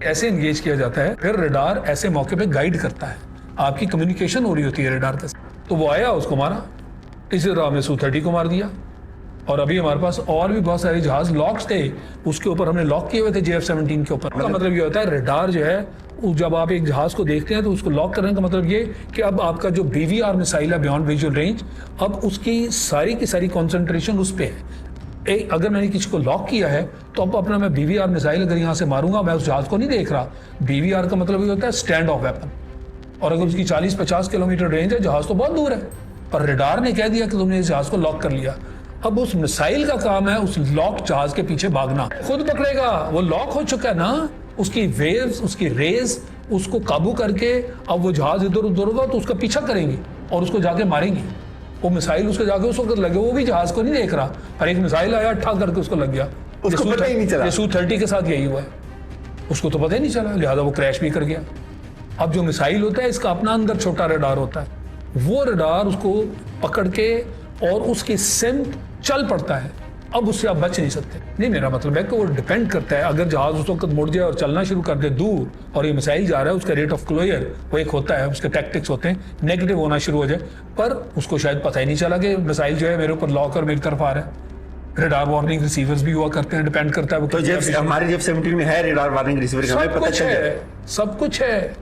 ایسے انگیج کیا جاتا ہے، پھر ریڈار ایسے موقع پہ گائیڈ کرتا ہے، آپ کی کمیونیکیشن ہو رہی ہوتی ہے ریڈار کے ساتھ، تو وہ آیا اس کو مارا، اسی طرح ہم نے سو-30 کو مار دیا. اور ابھی ہمارے پاس اور بھی بہت سارے جہاز لاکس تھے، اس کے اوپر ہم نے لاک کیے ہوئے تھے JF-17 کے اوپر. کا مطلب یہ ہوتا ہے ریڈار جو ہے جب آپ ایک جہاز کو دیکھتے ہیں تو اس کو لاک کرنے کا مطلب یہ کہ اب آپ کا جو BVR مسائل ہے بیونڈ ویژول رینج، اب اس کی ساری کنسنٹریشن اس پہ ہے. اگر میں نے کسی کو لاک کیا ہے تو اب اپنا میں BVR مسائل اگر یہاں سے ماروں گا، میں اس جہاز کو نہیں دیکھ رہا. BVR کا مطلب یہ ہوتا ہے اسٹینڈ آف ویپن، اور اگر اس کی 40-50 کلومیٹر رینج ہے، جہاز تو بہت دور ہے، پر ریڈار نے کہہ دیا کہ تم نے اس جہاز کو لاک کر لیا. اب اس مسائل کا کام ہے اس لاک جہاز کے پیچھے بھاگنا، خود پکڑے گا، وہ لاک ہو چکا ہے نا، اس کی ویوز، اس کی ریز اس کو قابو کر کے اب وہ جہاز ادھر ادھر ہوگا تو اس کا پیچھا کریں گے اور اس کو جا کے ماریں گے. وہ مسائل اس کو جا کے اس وقت لگے، وہ بھی جہاز کو نہیں دیکھ رہا، اور ایک مسائل آیا ٹھا کر کے اس کو لگ گیا. اس کو پتہ ہی نہیں چلا. سو-30 کے ساتھ یہی ہوا ہے، اس کو تو پتہ ہی نہیں چلا، لہٰذا وہ کریش بھی کر گیا. اب جو مسائل ہوتا ہے اس کا اپنا اندر چھوٹا ریڈار ہوتا ہے، وہ ریڈار اس کو پکڑ کے اور اس کی سمت چل پڑتا ہے. اب اس سے آپ بچ نہیں سکتے. نہیں، میرا مطلب ہے کہ وہ ڈیپینڈ کرتا ہے، اگر جہاز اس وقت مڑ جائے اور چلنا شروع کر دے دور اور یہ مسائل جا رہا ہے، اس کا ریٹ آف کلوئر وہ ایک ہوتا ہے، اس کے ٹیکٹکس ہوتے ہیں، نیگیٹو ہونا شروع ہو جائے، پر اس کو شاید پتہ ہی نہیں چلا کہ مسائل جو ہے میرے اوپر لاک اور میری طرف آ رہا ہے. ریڈار وارننگ ریسیورز بھی ہوا کرتے ہیں، ڈیپینڈ کرتا ہے وہ. تو ہمارے JF-17 میں ہے ریڈار وارننگ ریسیور، ہمیں پتہ چل جائے. سب کچھ ہے،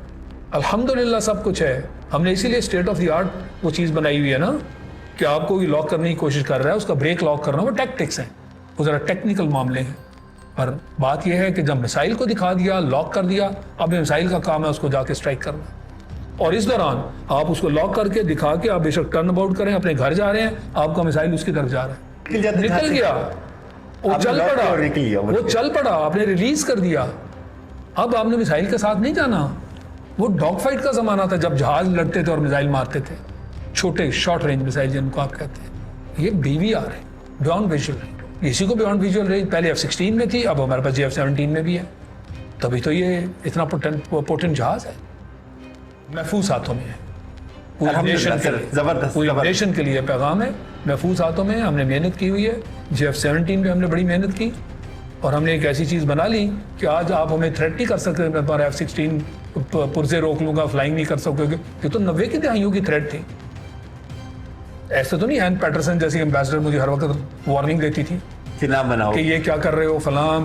الحمدللہ سب کچھ ہے. ہم نے اسی لیے اسٹیٹ آف دی آرٹ وہ چیز بنائی ہوئی ہے نا، کہ آپ کو لاک کرنے کی کوشش کر رہا ہے، اس کا بریک لاک کرنا، وہ ٹیکٹکس ہیں، وہ ذرا ٹیکنیکل معاملے ہیں. پر بات یہ ہے کہ جب مسائل کو دکھا دیا، لاک کر دیا، اب مسائل کا کام ہے اس کو جا کے اسٹرائک کرنا. اور اس دوران آپ اس کو لاک کر کے دکھا کے آپ بے شک ٹرن اباؤٹ کریں، اپنے گھر جا رہے ہیں، آپ کا مسائل اس کی طرف جا رہا ہے، نکل گیا، وہ چل پڑا، آپ نے ریلیز کر دیا. اب آپ نے مسائل کے ساتھ نہیں جانا. وہ ڈاگ فائٹ کا زمانہ تھا جب جہاز لڑتے تھے اور میزائل مارتے تھے، چھوٹے شارٹ رینج میزائل جن کو آپ کہتے ہیں. یہ BVR ہے، بیونڈ ویژول رینج. اسی کو بیونڈ ویژول رینج پہلے F-16 میں تھی، اب ہمارے پاس JF-17 میں بھی ہے. تبھی تو یہ اتنا پوٹنٹ جہاز ہے، محفوظ ہاتھوں میں ہے. پوری نیشن کے لیے پیغام ہے، محفوظ ہاتھوں میں. ہم نے محنت کی ہوئی ہے، JF-17 پہ ہم نے بڑی محنت کی، اور ہم نے ایک ایسی چیز بنا لی کہ آج آپ ہمیں تھریٹ نہیں کر سکتے. میں تمہارا F-16 پرزے روک لوں گا، فلائنگ نہیں کر سکتے. یہ تو 90 کی دہائیوں کی تھریٹ تھی. ایسے تو نہیں. این پیٹرسن جیسی ایمبیسڈر مجھے ہر وقت وارننگ دیتی تھی کہ یہ کیا کر رہے ہو فلاں.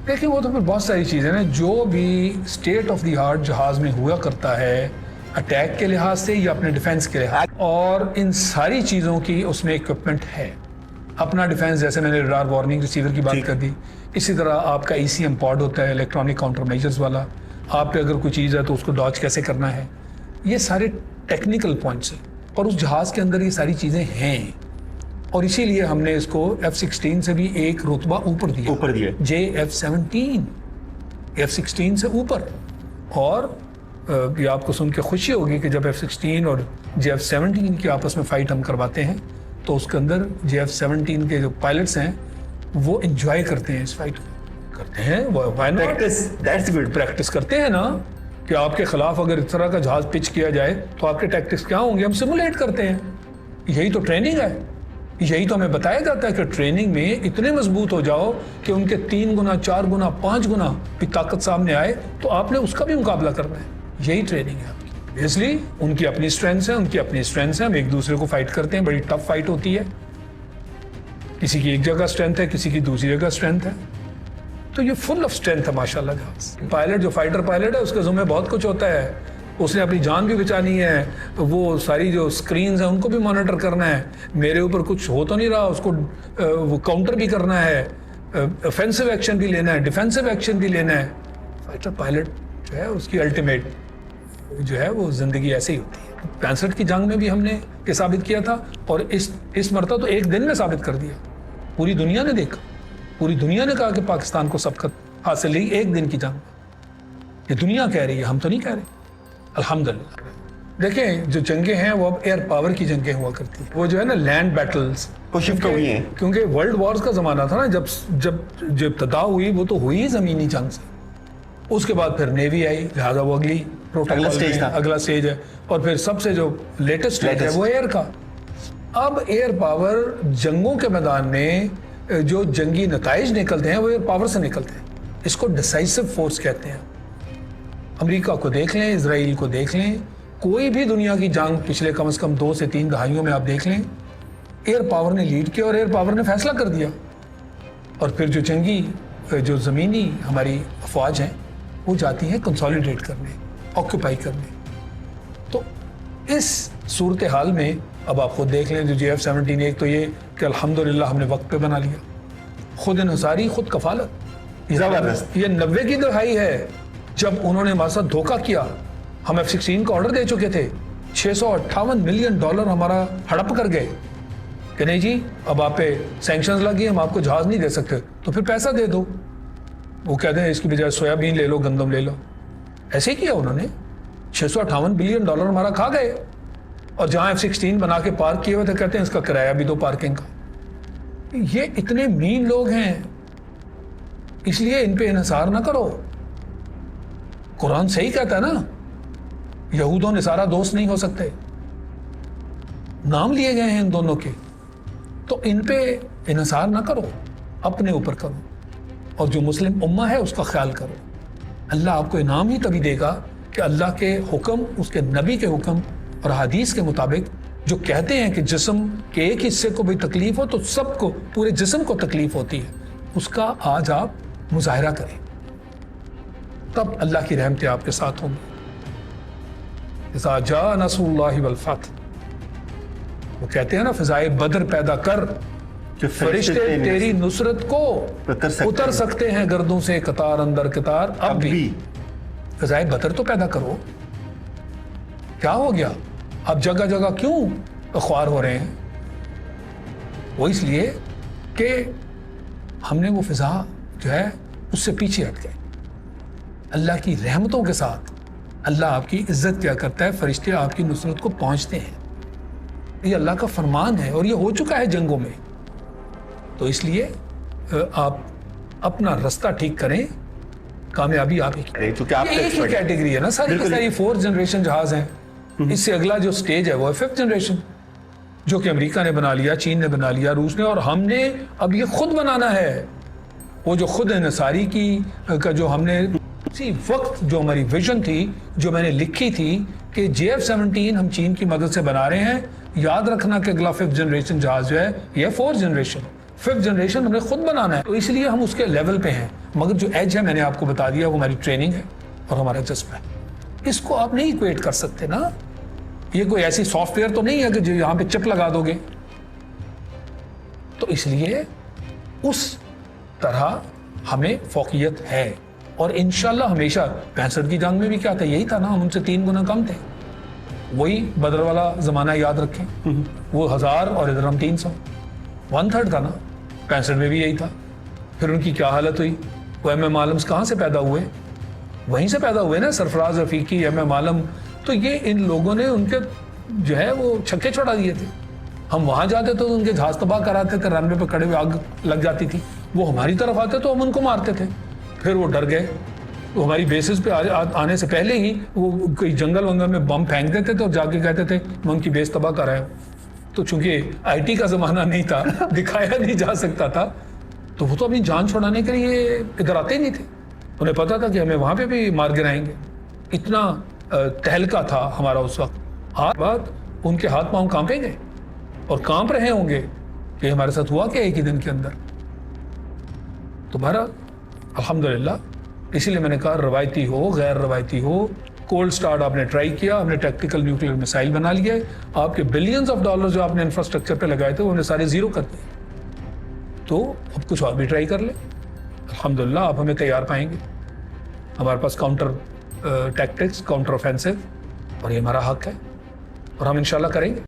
دیکھیں وہ تو پھر بہت ساری چیزیں ہیں، جو بھی اسٹیٹ آف دی آرٹ جہاز میں ہوا کرتا ہے اٹیک کے لحاظ سے یا اپنے ڈیفینس کے لحاظ، اور ان ساری چیزوں کی اس میں اکوپمنٹ ہے. اپنا ڈیفینس، جیسے میں نے ریڈار وارننگ ریسیور کی بات کر دی، اسی طرح آپ کا ECM پاڈ ہوتا ہے، الیکٹرانک کاؤنٹر میجرز والا. آپ پہ اگر کوئی چیز ہے تو اس کو ڈاج کیسے کرنا ہے، یہ سارے ٹیکنیکل پوائنٹس ہیں، اور اس جہاز کے اندر یہ ساری چیزیں ہیں. اور اسی لیے ہم نے اس کو F-16 سے بھی ایک رتبہ اوپر دیا، JF-17 F-16 سے اوپر. اور یہ آپ کو سن کے خوشی ہوگی کہ جب F-16 اور JF-17 کی آپس میں فائٹ ہم کرواتے ہیں تو اس کے اندر JF-17 کے جو پائلٹس ہیں وہ انجوائے کرتے ہیں، اس فائٹ کرتے ہیں، پریکٹس کرتے ہیں نا، کہ آپ کے خلاف اگر اس طرح کا جہاز پچ کیا جائے تو آپ کے ٹیکٹکس کیا ہوں گے. ہم سیمولیٹ کرتے ہیں. یہی تو ٹریننگ ہے، یہی تو ہمیں بتایا جاتا ہے کہ ٹریننگ میں اتنے مضبوط ہو جاؤ کہ ان کے 3 گنا 4 گنا 5 گنا بھی طاقت سامنے آئے تو آپ نے اس کا بھی مقابلہ کرنا ہے. یہی ٹریننگ ہے آپ کی. اس لیے ان کی اپنی اسٹرینتھس ہیں، ان کی اپنی اسٹرینتھس ہیں. ہم ایک دوسرے کو فائٹ کرتے ہیں، بڑی ٹف فائٹ ہوتی ہے. کسی کی ایک جگہ اسٹرینتھ ہے، کسی کی دوسری جگہ اسٹرینتھ ہے. تو یہ فل آف اسٹرینتھ ہے ماشاءاللہ جہاز. پائلٹ جو فائٹر پائلٹ ہے اس کے ذمہ بہت کچھ ہوتا ہے. اس نے اپنی جان بھی بچانی ہے، وہ ساری جو سکرینز ہیں ان کو بھی مانیٹر کرنا ہے. میرے اوپر کچھ ہو تو نہیں رہا، اس کو وہ کاؤنٹر بھی کرنا ہے، افینسو ایکشن بھی لینا ہے، ڈیفینسو ایکشن بھی لینا ہے. فائٹر پائلٹ جو ہے اس کی الٹیمیٹ جو ہے وہ زندگی ایسے ہی ہوتی ہے. 65 کی جنگ میں بھی ہم نے یہ ثابت کیا تھا، اور اس مرتبہ تو ایک دن میں ثابت کر دیا. پوری دنیا نے دیکھا، پوری دنیا نے کہا کہ پاکستان کو سبقت حاصل ہوئی ایک دن کی جنگ. یہ دنیا کہہ رہی ہے، ہم تو نہیں کہہ رہے. الحمدللہ. دیکھیں جو جنگیں ہیں وہ اب ایئر پاور کی جنگیں ہوا کرتی ہیں. وہ جو ہے نا لینڈ بیٹلز وہ شفٹ ہو گئی ہیں، کیونکہ ورلڈ وارز کا زمانہ تھا نا. جب ابتدا ہوئی وہ تو ہوئی زمینی جنگ سے. اس کے بعد پھر نیوی آئی، لہٰذا وہ اگلا سٹیج ہے. اور پھر سب سے جو لیٹسٹ سٹیج ہے وہ ایئر کا. اب ایئر پاور جنگوں کے میدان میں جو جنگی نتائج نکلتے ہیں وہ ایئر پاور سے نکلتے ہیں. اس کو ڈیسائسو فورس کہتے ہیں. امریکہ کو دیکھ لیں, اسرائیل کو دیکھ لیں, کوئی بھی دنیا کی جنگ پچھلے کم از کم 2 سے 3 دہائیوں میں آپ دیکھ لیں, ایئر پاور نے لیڈ کیا اور ایئر پاور نے فیصلہ کر دیا. اور پھر جو جنگی جو زمینی ہماری افواج ہیں وہ جاتی ہیں کنسالیڈیٹ کرنے, آکوپائی کرنے. تو اس صورتحال میں اب آپ خود دیکھ لیں جو JF-17, ایک تو یہ کہ الحمدللہ ہم نے وقت پہ بنا لیا, خود انحصاری, خود کفالت. یہ 90 کی دہائی ہے جب انہوں نے ہمارے ساتھ دھوکہ کیا. ہم F-16 کا آرڈر دے چکے تھے, $658 ملین ہمارا ہڑپ کر گئے کہ نہیں جی اب آپ پہ سینکشنز لگی, ہم آپ کو جہاز نہیں دے سکتے, تو پھر پیسہ دے دو. وہ کہتے ہیں اس کی بجائے سویابین لے لو, گندم لے لو. ایسے ہی کیا انہوں نے, $658 بلین ہمارا کھا گئے. اور جہاں F-16 بنا کے پارک کیے ہوئے تھے کہتے ہیں اس کا کرایہ بھی دو پارکنگ کا. یہ اتنے مین لوگ ہیں, اس لیے ان پہ انحصار نہ کرو. قرآن صحیح کہتا ہے نا, یہود و نصارہ دوست نہیں ہو سکتے, نام لیے گئے ہیں ان دونوں کے. تو ان پہ انحصار نہ کرو, اپنے اوپر کرو, اور جو مسلم امہ ہے اس کا خیال کرو. اللہ آپ کو انعام ہی تبھی دے گا کہ اللہ کے حکم, اس کے نبی کے حکم اور حدیث کے مطابق جو کہتے ہیں کہ جسم کے ایک حصے کو بھی تکلیف ہو تو سب کو, پورے جسم کو تکلیف ہوتی ہے, اس کا آج آپ مظاہرہ کریں, تب اللہ کی رحمتیں آپ کے ساتھ ہوں گی. اذا جاء نصر اللہ والفتح, وہ کہتے ہیں نا فضائے بدر پیدا کر, فرشتے تیری نصرت کو اتر سکتے ہیں گردوں سے قطار اندر قطار اب بھی. فضائے بدر تو پیدا کرو. کیا ہو گیا اب جگہ جگہ کیوں خوار ہو رہے ہیں؟ وہ اس لیے کہ ہم نے وہ فضا جو ہے اس سے پیچھے ہٹ گئے. اللہ کی رحمتوں کے ساتھ اللہ آپ کی عزت کیا کرتا ہے, فرشتے آپ کی نصرت کو پہنچتے ہیں. یہ اللہ کا فرمان ہے اور یہ ہو چکا ہے جنگوں میں. تو اس لیے آپ اپنا رستہ ٹھیک کریں, کامیابی آپ ہی کی. یہ ایک ہی کیٹیگری ہے نا, ساری کی ساری 4th جنریشن جہاز ہیں. اس سے اگلا جو سٹیج ہے وہ 5th جنریشن, جو کہ امریکہ نے بنا لیا, چین نے بنا لیا, روس نے, اور ہم نے اب یہ خود بنانا ہے. وہ جو خود انحصاری کی کا جو ہم نے اسی وقت جو ہماری ویژن تھی, جو میں نے لکھی تھی کہ JF-17 ہم چین کی مدد سے بنا رہے ہیں, یاد رکھنا کہ اگلا 5th جنریشن جہاز جو ہے یہ 4th جنریشن, 5th جنریشن ہم نے خود بنانا ہے. تو اس لیے ہم اس کے لیول پہ ہیں, مگر جو ایج ہے میں نے آپ کو بتا دیا وہ ہماری ٹریننگ ہے اور ہمارا جذبہ ہے. اس کو آپ نہیں ایکویٹ کر سکتے نا. یہ کوئی ایسی سافٹ ویئر تو نہیں ہے کہ جو یہاں پہ چپ لگا دو گے. تو اس لیے اس طرح ہمیں فوقیت ہے, اور انشاءاللہ ہمیشہ 65 کی جنگ میں بھی کیا تھا, یہی تھا نا, ہم ان سے 3 گنا کم تھے. وہی بدر والا زمانہ یاد رکھیں, وہ 1000 اور ادھر ہم 300, 1/3 تھا نا. 65 میں بھی یہی تھا. پھر ان کی کیا حالت ہوئی, وہ MM عالم کہاں سے پیدا ہوئے, وہیں سے پیدا ہوئے نا, سرفراز رفیقی, MM عالم. تو یہ ان لوگوں نے ان کے جو ہے وہ چھکے چھوڑا دیے تھے. ہم وہاں جاتے تو ان کے جہاز تباہ کراتے تھے, رن وے پہ کھڑے ہوئے آگ لگ جاتی تھی. وہ ہماری طرف آتے تو ہم ان کو مارتے تھے. پھر وہ ڈر گئے, وہ ہماری بیسز پہ آنے سے پہلے ہی وہ کوئی جنگل ونگل میں بم پھینک دیتے تھے اور جا کے کہتے تھے میں ان کی بیس تباہ کر رہا ہوں. تو چونکہ IT کا زمانہ نہیں تھا, دکھایا نہیں جا سکتا تھا, تو وہ تو اپنی جان چھوڑانے کے لیے ادھر آتے ہی نہیں تھے. انہیں پتا تھا کہ ہمیں وہاں پہ بھی مار گرائیں گے. اتنا تہلکہ تھا ہمارا اس وقت. آج بعد ان کے ہاتھ پاؤں کانپیں گے اور کانپ رہے ہوں گے کہ ہمارے ساتھ ہوا کیا ایک ہی دن کے اندر. تو بہرحال الحمدللہ, اسی لیے میں نے کہا روایتی ہو غیر روایتی ہو, کولڈ سٹارٹ آپ نے ٹرائی کیا, ہم نے ٹیکٹیکل نیوکلیر میسائل بنا لیے, آپ کے بلینز آف ڈالر جو آپ نے انفراسٹرکچر پہ لگائے تھے وہ ہم نے سارے زیرو کر دیے. تو اب کچھ اور بھی ٹرائی کر لیں, الحمدللہ آپ ہمیں تیار پائیں گے. ہمارے پاس کاؤنٹر ٹیکٹکس, کاؤنٹر آفینسو, اور یہ ہمارا حق ہے اور ہم انشاءاللہ کریں گے.